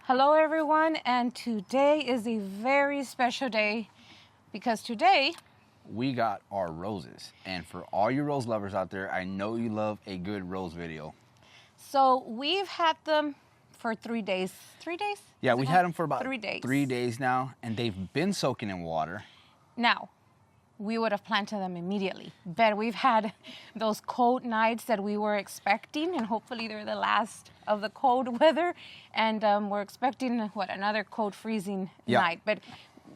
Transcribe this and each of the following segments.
Hello everyone, and today is a very special day because today we got our roses. And for all you rose lovers out there, I know you love a good rose video. So we've had them for 3 days. 3 days? Yeah, we had them for about 3 days. 3 days now, and they've been soaking in water. Now, we would have planted them immediately, but we've had those cold nights that we were expecting, and hopefully they're the last of the cold weather, and we're expecting, another cold freezing night, but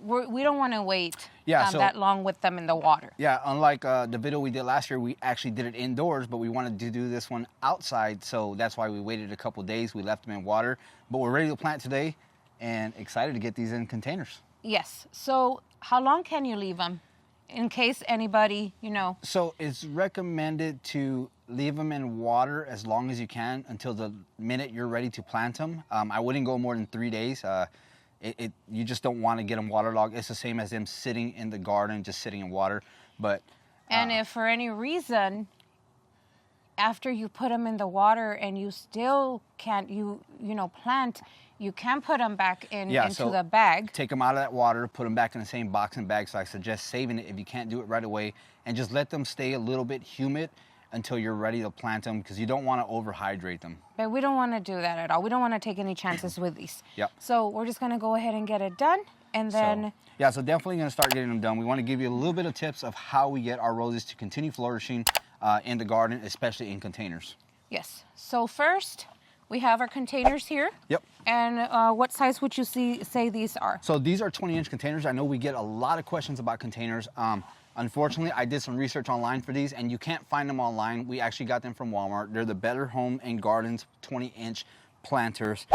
we don't want to wait that long with them in the water. Yeah, unlike the video we did last year, we actually did it indoors, but we wanted to do this one outside, so that's why we waited a couple days. We left them in water, but we're ready to plant today and excited to get these in containers. Yes, so how long can you leave them? In case anybody, So it's recommended to leave them in water as long as you can until the minute you're ready to plant them. I wouldn't go more than 3 days. You just don't want to get them waterlogged. It's the same as them sitting in the garden, just sitting in water. But and if for any reason, after you put them in the water and you still can't, plant, you can put them back into the bag. Take them out of that water, put them back in the same box and bag. So I suggest saving it if you can't do it right away, and just let them stay a little bit humid until you're ready to plant them, because you don't want to overhydrate them. But we don't want to do that at all. We don't want to take any chances with these. Yep. So we're just going to go ahead and get it done, and then... So definitely going to start getting them done. We want to give you a little bit of tips of how we get our roses to continue flourishing in the garden, especially in containers. Yes. So first, we have our containers here. Yep. And what size would you say these are? So these are 20-inch containers. I know we get a lot of questions about containers. Unfortunately, I did some research online for these, and you can't find them online. We actually got them from Walmart. They're the Better Home and Gardens 20-inch planters.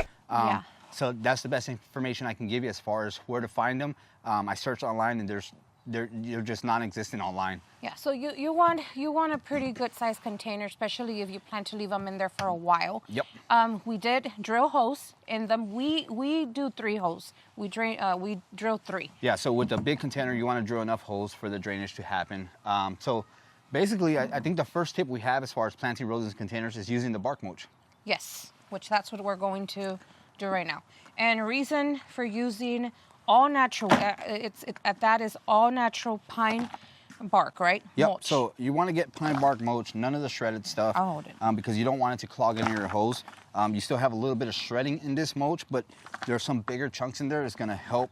So that's the best information I can give you as far as where to find them. I searched online, and they're just non-existent online. Yeah, so you want a pretty good sized container, especially if you plan to leave them in there for a while. Yep. We did drill holes in them. We do 3 holes. We drill 3. Yeah, so with the big container, you want to drill enough holes for the drainage to happen. So basically, I think the first tip we have as far as planting roses in containers is using the bark mulch. Yes, which that's what we're going to do right now. And reason for using all natural, that is all natural pine bark, right? Yep. Mulch. So you want to get pine bark mulch, none of the shredded stuff. I'll hold it. Because you don't want it to clog into your hose. You still have a little bit of shredding in this mulch, but there are some bigger chunks in there that's going to help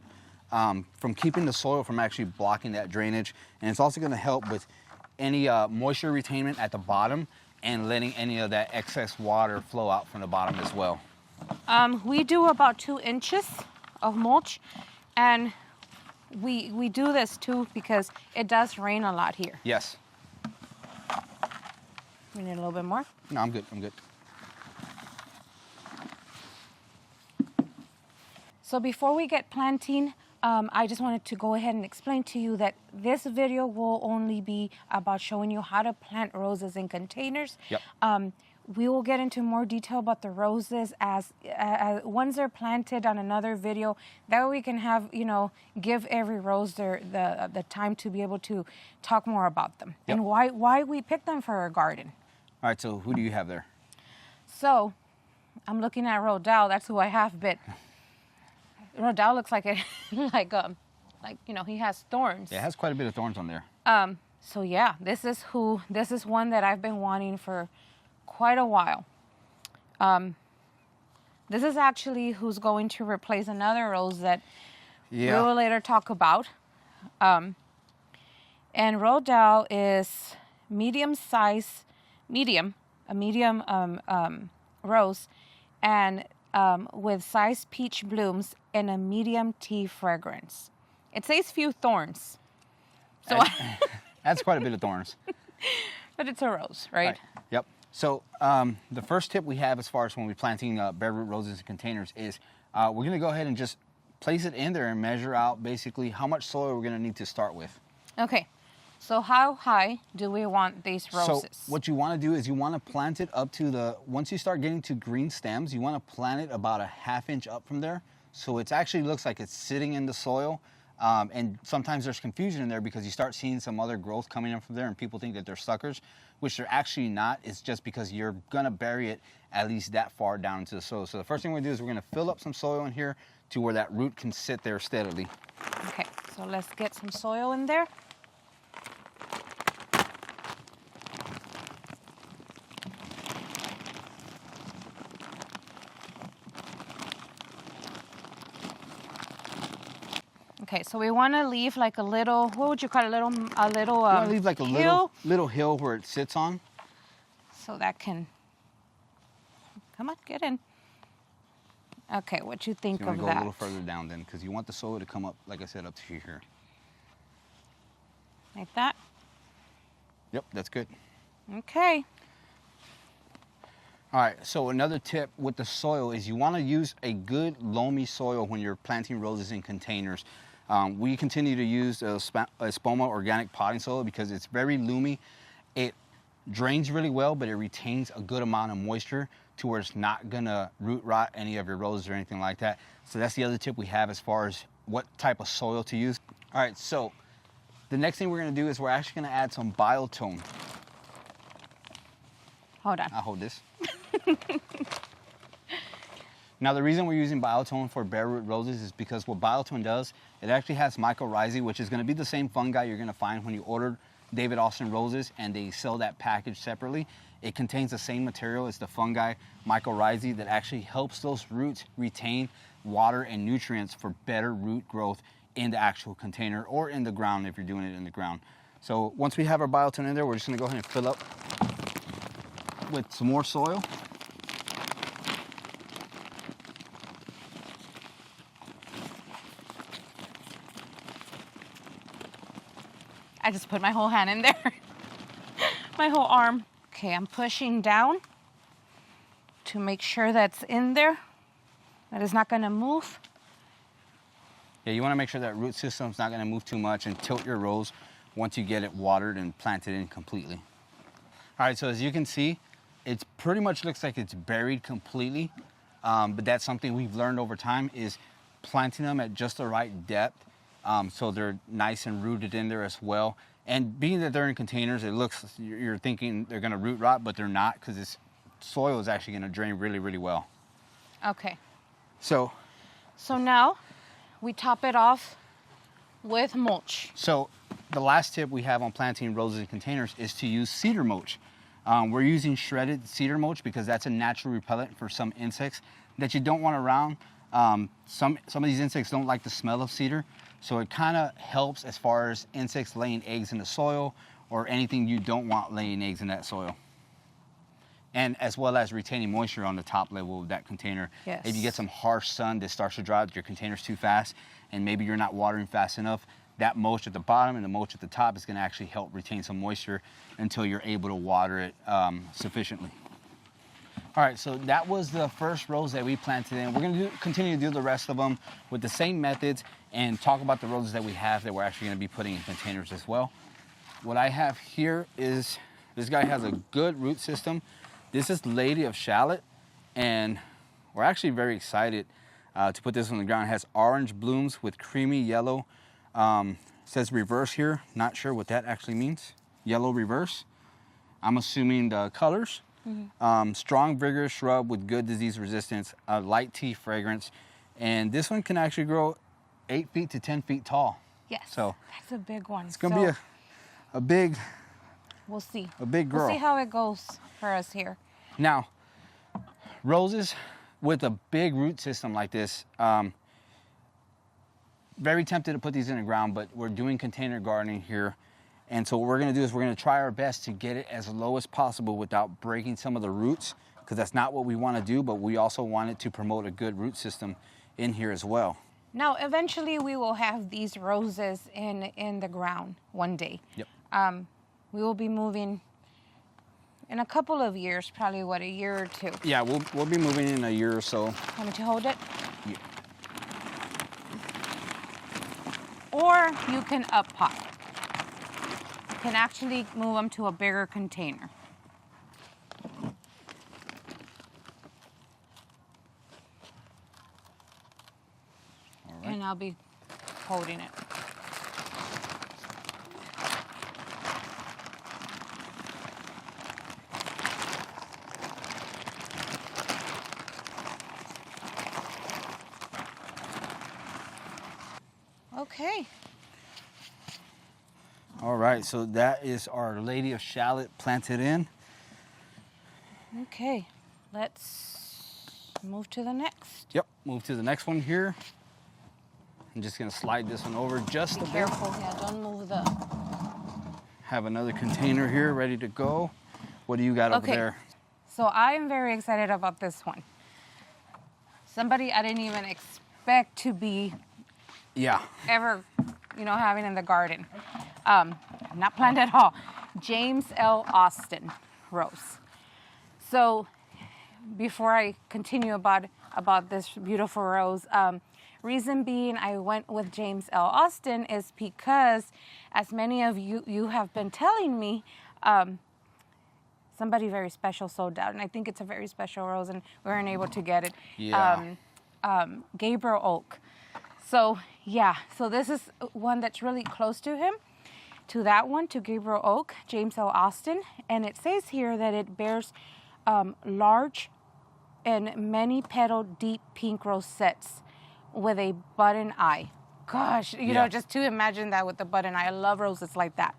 from keeping the soil from actually blocking that drainage. And it's also going to help with any moisture retainment at the bottom and letting any of that excess water flow out from the bottom as well. We do about 2 inches of mulch, and we do this too because it does rain a lot here. Yes. We need a little bit more? No, I'm good. I'm good. So before we get planting, I just wanted to go ahead and explain to you that this video will only be about showing you how to plant roses in containers. Yep. We will get into more detail about the roses as once they're planted on another video. That way we can have, give every rose the time to be able to talk more about them. Yep. And why we pick them for our garden. All right, so who do you have there? So I'm looking at Rodell. That's who I have, but Rodell looks like he has thorns. Yeah, it has quite a bit of thorns on there. So yeah, this is one that I've been wanting for quite a while. This is actually who's going to replace another rose that we will later talk about. And Rodell is a medium rose, and with size peach blooms and a medium tea fragrance. It says few thorns. So that's quite a bit of thorns. But it's a rose, right? Yep. So the first tip we have as far as when we're planting bare root roses in containers is we're going to go ahead and just place it in there and measure out basically how much soil we're going to need to start with. Okay. So how high do we want these roses? So what you want to do is you want to plant it up to once you start getting to green stems, you want to plant it about a ½ inch up from there. So it actually looks like it's sitting in the soil. And sometimes there's confusion in there because you start seeing some other growth coming in from there and people think that they're suckers, which they're actually not. It's just because you're gonna bury it at least that far down into the soil. So the first thing we're gonna do is we're gonna fill up some soil in here to where that root can sit there steadily. Okay, so let's get some soil in there. Okay, so we want to leave like a little, what would you call it, a little You wanna leave like a hill, little hill where it sits on. so that can, come on, get in. Okay, what you think You of want to go that? a little further down then, because you want the soil to come up, like I said, up to here. Like that? Yep, that's good. Okay. All right, so another tip with the soil is you want to use a good loamy soil when you're planting roses in containers. We continue to use Espoma organic potting soil because it's very loomy. It drains really well, but it retains a good amount of moisture to where it's not gonna root rot any of your roses or anything like that. So that's the other tip we have as far as what type of soil to use. All right, so the next thing we're gonna do is we're actually gonna add some biotone. Hold on. I'll hold this. Now the reason we're using biotone for bare root roses is because what biotone does, it actually has mycorrhizae, which is gonna be the same fungi you're gonna find when you order David Austin roses and they sell that package separately. It contains the same material as the fungi mycorrhizae that actually helps those roots retain water and nutrients for better root growth in the actual container or in the ground if you're doing it in the ground. So once we have our biotone in there, we're just gonna go ahead and fill up with some more soil. I just put my whole hand in there. My whole arm. Okay, I'm pushing down to make sure that's in there, that it's not gonna move. Yeah, you wanna make sure that root system's not gonna move too much and tilt your rose once you get it watered and planted in completely. All right, so as you can see, it pretty much looks like it's buried completely, but that's something we've learned over time is planting them at just the right depth so they're nice and rooted in there as well. And being that they're in containers, it looks, you're thinking they're gonna root rot, but they're not because this soil is actually gonna drain really, really well. Okay. So now we top it off with mulch. So the last tip we have on planting roses in containers is to use cedar mulch. We're using shredded cedar mulch because that's a natural repellent for some insects that you don't want around. Some of these insects don't like the smell of cedar, so it kind of helps as far as insects laying eggs in the soil or anything you don't want laying eggs in that soil. And as well as retaining moisture on the top level of that container. Yes. If you get some harsh sun that starts to dry out your containers too fast and maybe you're not watering fast enough, that mulch at the bottom and the mulch at the top is going to actually help retain some moisture until you're able to water it sufficiently. All right, so that was the first rose that we planted in. We're going to continue to do the rest of them with the same methods and talk about the roses that we have that we're actually going to be putting in containers as well. What I have here is, this guy has a good root system. This is Lady of Shallot, and we're actually very excited to put this on the ground. It has orange blooms with creamy yellow. It says reverse here. Not sure what that actually means. Yellow reverse. I'm assuming the colors. Mm-hmm. Strong, vigorous shrub with good disease resistance, a light tea fragrance. And this one can actually grow 8 feet to 10 feet tall. Yes, so that's a big one. It's gonna be a big, we'll see. A big girl. We'll see how it goes for us here. Now, roses with a big root system like this, very tempted to put these in the ground, but we're doing container gardening here. And so what we're gonna do is we're gonna try our best to get it as low as possible without breaking some of the roots, because that's not what we wanna do, but we also want it to promote a good root system in here as well. Now, eventually we will have these roses in the ground one day. Yep. We will be moving in a couple of years, probably what, a year or two? Yeah, we'll be moving in a year or so. Want me to hold it? Yeah. Or you can up pot. You can actually move them to a bigger container. All right. And I'll be holding it. Okay. All right, so that is Our Lady of Shallot planted in. Okay, let's move to the next. Yep, move to the next one here. I'm just gonna slide this one over just a bit. Be careful, yeah, don't move the... Have another container here ready to go. What do you got over there? So I am very excited about this one. Somebody I didn't even expect to be ever, having in the garden. Not planned at all. James L. Austin rose. So before I continue about this beautiful rose, reason being I went with James L. Austin is because, as many of you have been telling me, somebody very special sold out, and I think it's a very special rose, and we weren't able to get it. Yeah. Gabriel Oak. So so this is one that's really close to him, to that one, to Gabriel Oak, James L. Austin, and it says here that it bears large and many petal deep pink rosettes with a button eye. Gosh, just to imagine that with the button eye. I love roses like that.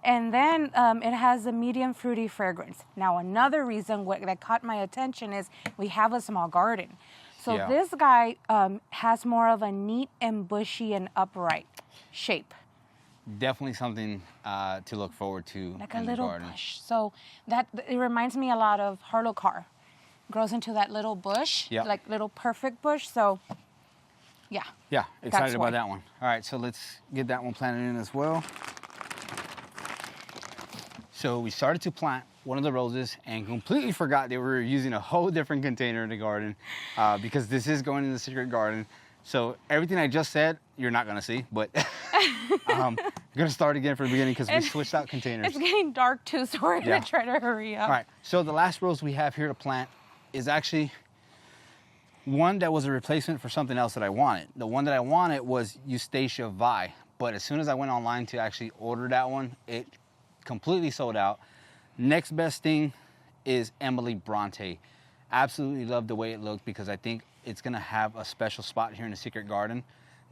And then it has a medium fruity fragrance. Now, another reason that caught my attention is we have a small garden. So this guy has more of a neat and bushy and upright shape. Definitely something to look forward to like in a little the garden. bush. So it reminds me a lot of Harlocar. Grows into that little bush, like little perfect bush. So, yeah, excited about that one. All right, so let's get that one planted in as well. So we started to plant one of the roses and completely forgot they were using a whole different container in the garden because this is going in the secret garden. So everything I just said, you're not gonna see, but I'm gonna start again from the beginning because we switched out containers. It's getting dark too, so we're gonna try to hurry up. All right, so the last rose we have here to plant is actually one that was a replacement for something else that I wanted. The one that I wanted was Eustacia Vi, but as soon as I went online to actually order that one, it completely sold out. Next best thing is Emily Bronte. Absolutely love the way it looked because I think it's gonna have a special spot here in the secret garden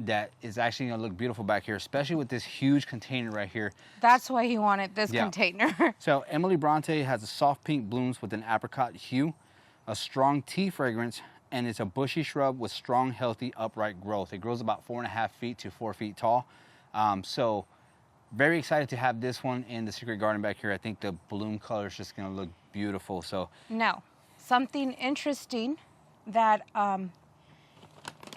that is actually gonna look beautiful back here, especially with this huge container right here. That's why he wanted this container. So Emily Bronte has a soft pink blooms with an apricot hue, a strong tea fragrance, and it's a bushy shrub with strong, healthy, upright growth. It grows about 4.5 feet to 4 feet tall. So very excited to have this one in the secret garden back here. I think the bloom color is just gonna look beautiful. So now, something interesting that I'm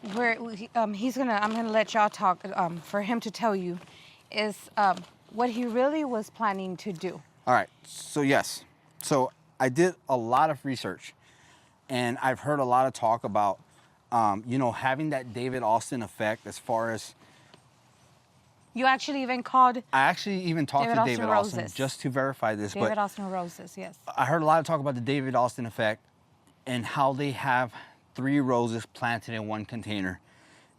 gonna let y'all talk for him to tell you is what he really was planning to do. All right, so yes. So I did a lot of research and I've heard a lot of talk about, having that David Austin effect as far as... You actually even called... I actually even talked to David Austin just to verify this. David Austin roses, yes. I heard a lot of talk about the David Austin effect and how they have 3 roses planted in one container.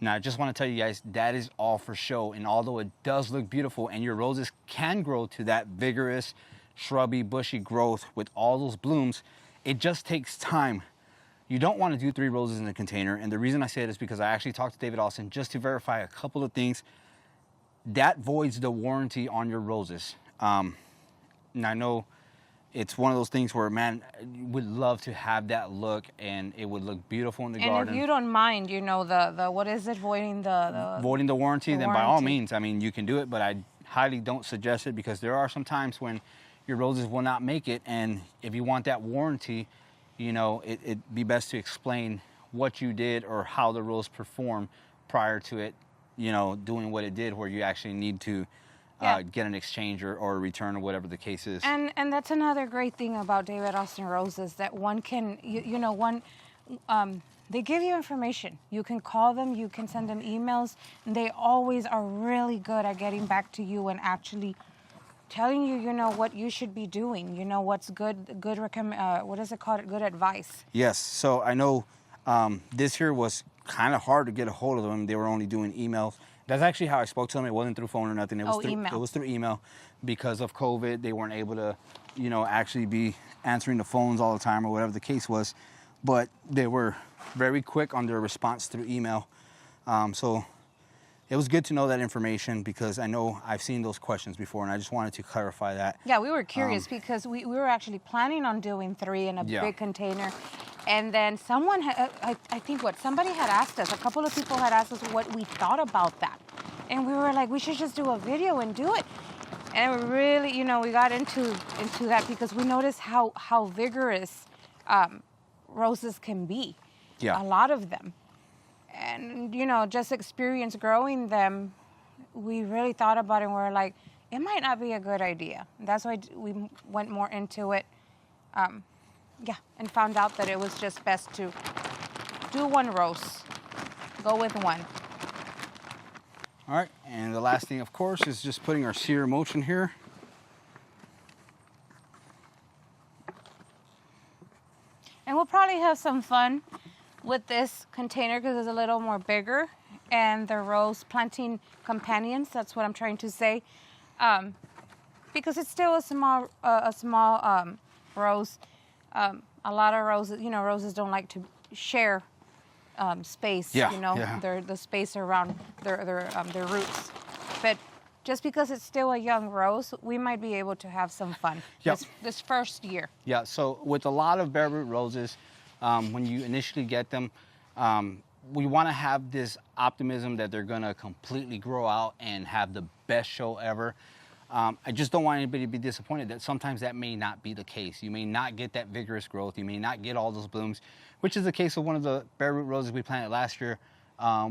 Now, I just want to tell you guys, that is all for show. And although it does look beautiful and your roses can grow to that vigorous, shrubby, bushy growth with all those blooms, it just takes time. You don't want to do 3 roses in a container. And the reason I say it is because I actually talked to David Austin just to verify a couple of things. That voids the warranty on your roses. And I know it's one of those things where, man, would love to have that look and it would look beautiful in the garden. And if you don't mind, the what is it, voiding the voiding the warranty, then by all means, I mean, you can do it, but I highly don't suggest it because there are some times when your roses will not make it. And if you want that warranty, it'd be best to explain what you did or how the rose performed prior to it, doing what it did, where you actually need to get an exchange or a return or whatever the case is. And that's another great thing about David Austin roses, that one can, they give you information. You can call them, you can send them emails, and they always are really good at getting back to you and actually telling you, what you should be doing, what's good what is it called? Good advice. Yes, so I know this year was kind of hard to get a hold of them. They were only doing emails. That's actually how I spoke to them. It wasn't through phone or nothing. It was email. It was through email because of COVID. They weren't able to, actually be answering the phones all the time or whatever the case was. But they were very quick on their response through email. So it was good to know that information because I know I've seen those questions before, and I just wanted to clarify that. Yeah, we were curious because we were actually planning on doing 3 in a big container. And then someone, I think somebody had asked us, a couple of people had asked us what we thought about that. And we were like, we should just do a video and do it. And we really, we got into that because we noticed how vigorous roses can be. Yeah. A lot of them. And, just experience growing them, we really thought about it and we're like, it might not be a good idea. That's why we went more into it. And found out that it was just best to do 1 rose. Go with 1. All right, and the last thing, of course, is just putting our sear emulsion here. And we'll probably have some fun with this container because it's a little more bigger. And the rose planting companions, that's what I'm trying to say. Because it's still a small rose. A lot of roses, roses don't like to share space. The space around their roots. But just because it's still a young rose, we might be able to have some fun this first year. Yeah. So with a lot of bare root roses, when you initially get them, we want to have this optimism that they're going to completely grow out and have the best show ever. I just don't want anybody to be disappointed that sometimes that may not be the case. You may not get that vigorous growth. You may not get all those blooms, which is the case of one of the bare root roses we planted last year.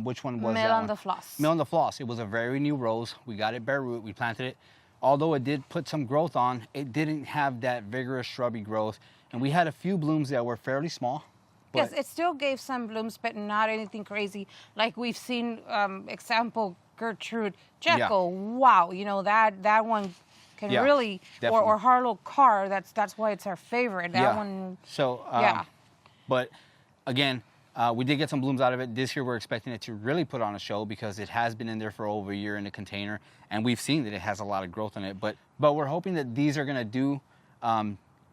Which one was that? Mill on the Floss. Mill on the Floss. It was a very new rose. We got it bare root. We planted it. Although it did put some growth on, it didn't have that vigorous shrubby growth. And we had a few blooms that were fairly small. Yes, it still gave some blooms, but not anything crazy. Like we've seen, example, Gertrude Jekyll. Yeah. Wow, that one can really, or Harlow Carr. That's why it's our favorite. That one. So but again, we did get some blooms out of it. This year we're expecting it to really put on a show because it has been in there for over a year in the container, and we've seen that it has a lot of growth in it. But we're hoping that these are going to do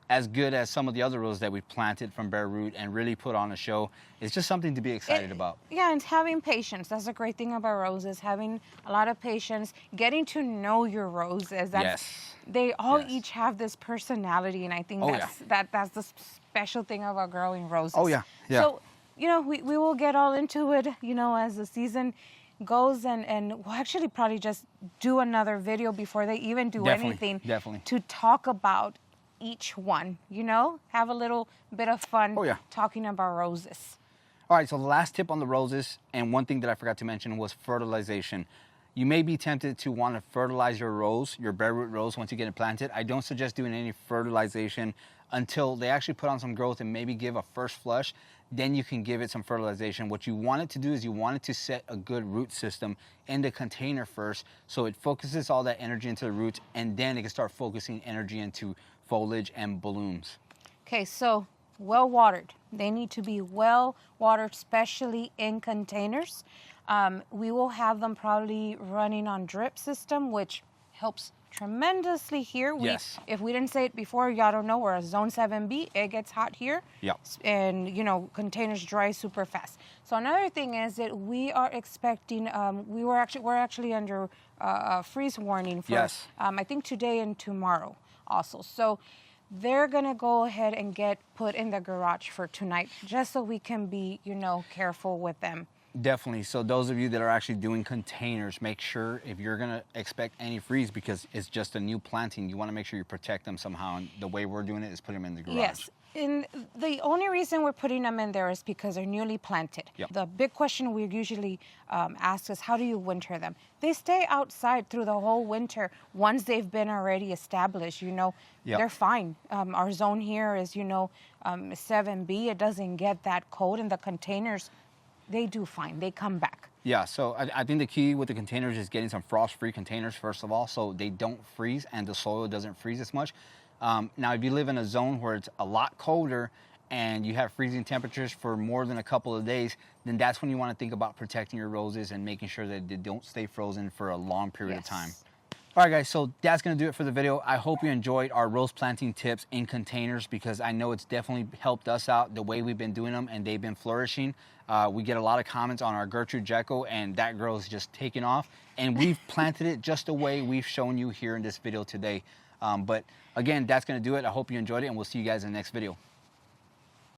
as good as some of the other roses that we planted from bare root and really put on a show. It's just something to be excited about. Yeah, and having patience. That's a great thing about roses, having a lot of patience, getting to know your roses. They all each have this personality, and I think that's the special thing about growing roses. Oh, yeah. So, we will get all into it, as the season goes, and we'll actually probably just do another video before they even do anything to talk about each one, have a little bit of fun talking about roses. All right, so the last tip on the roses, and one thing that I forgot to mention, was fertilization. You may be tempted to want to fertilize your rose, your bare root rose, once you get it planted. I don't suggest doing any fertilization until they actually put on some growth and maybe give a first flush. Then you can give it some fertilization. What you want it to do is you want it to set a good root system in the container first, so it focuses all that energy into the roots, and then it can start focusing energy into foliage and blooms. Okay, so well watered. They need to be well watered, especially in containers. We will have them probably running on drip system, which helps tremendously here. If we didn't say it before, y'all don't know, we're a zone 7B. It gets hot here. And containers dry super fast. So another thing is that we are expecting, we're actually under a freeze warning for I think today and tomorrow also. So they're gonna go ahead and get put in the garage for tonight, just so we can be, careful with them. Definitely. So those of you that are actually doing containers, make sure if you're going to expect any freeze, because it's just a new planting, you want to make sure you protect them somehow. And the way we're doing it is put them in the garage. Yes. And the only reason we're putting them in there is because they're newly planted. The big question we usually ask is, how do you winter them? They stay outside through the whole winter. Once they've been already established, they're fine. Our zone here is, 7B. It doesn't get that cold, and the containers, they do fine. They come back. Yeah, so I think the key with the containers is getting some frost-free containers, first of all, so they don't freeze and the soil doesn't freeze as much. Now, if you live in a zone where it's a lot colder and you have freezing temperatures for more than a couple of days, then that's when you want to think about protecting your roses and making sure that they don't stay frozen for a long period of time. All right, guys, so that's going to do it for the video. I hope you enjoyed our rose planting tips in containers, because I know it's definitely helped us out the way we've been doing them, and they've been flourishing. We get a lot of comments on our Gertrude Jekyll, and that girl is just taking off. And we've planted it just the way we've shown you here in this video today. But again, that's going to do it. I hope you enjoyed it, and we'll see you guys in the next video.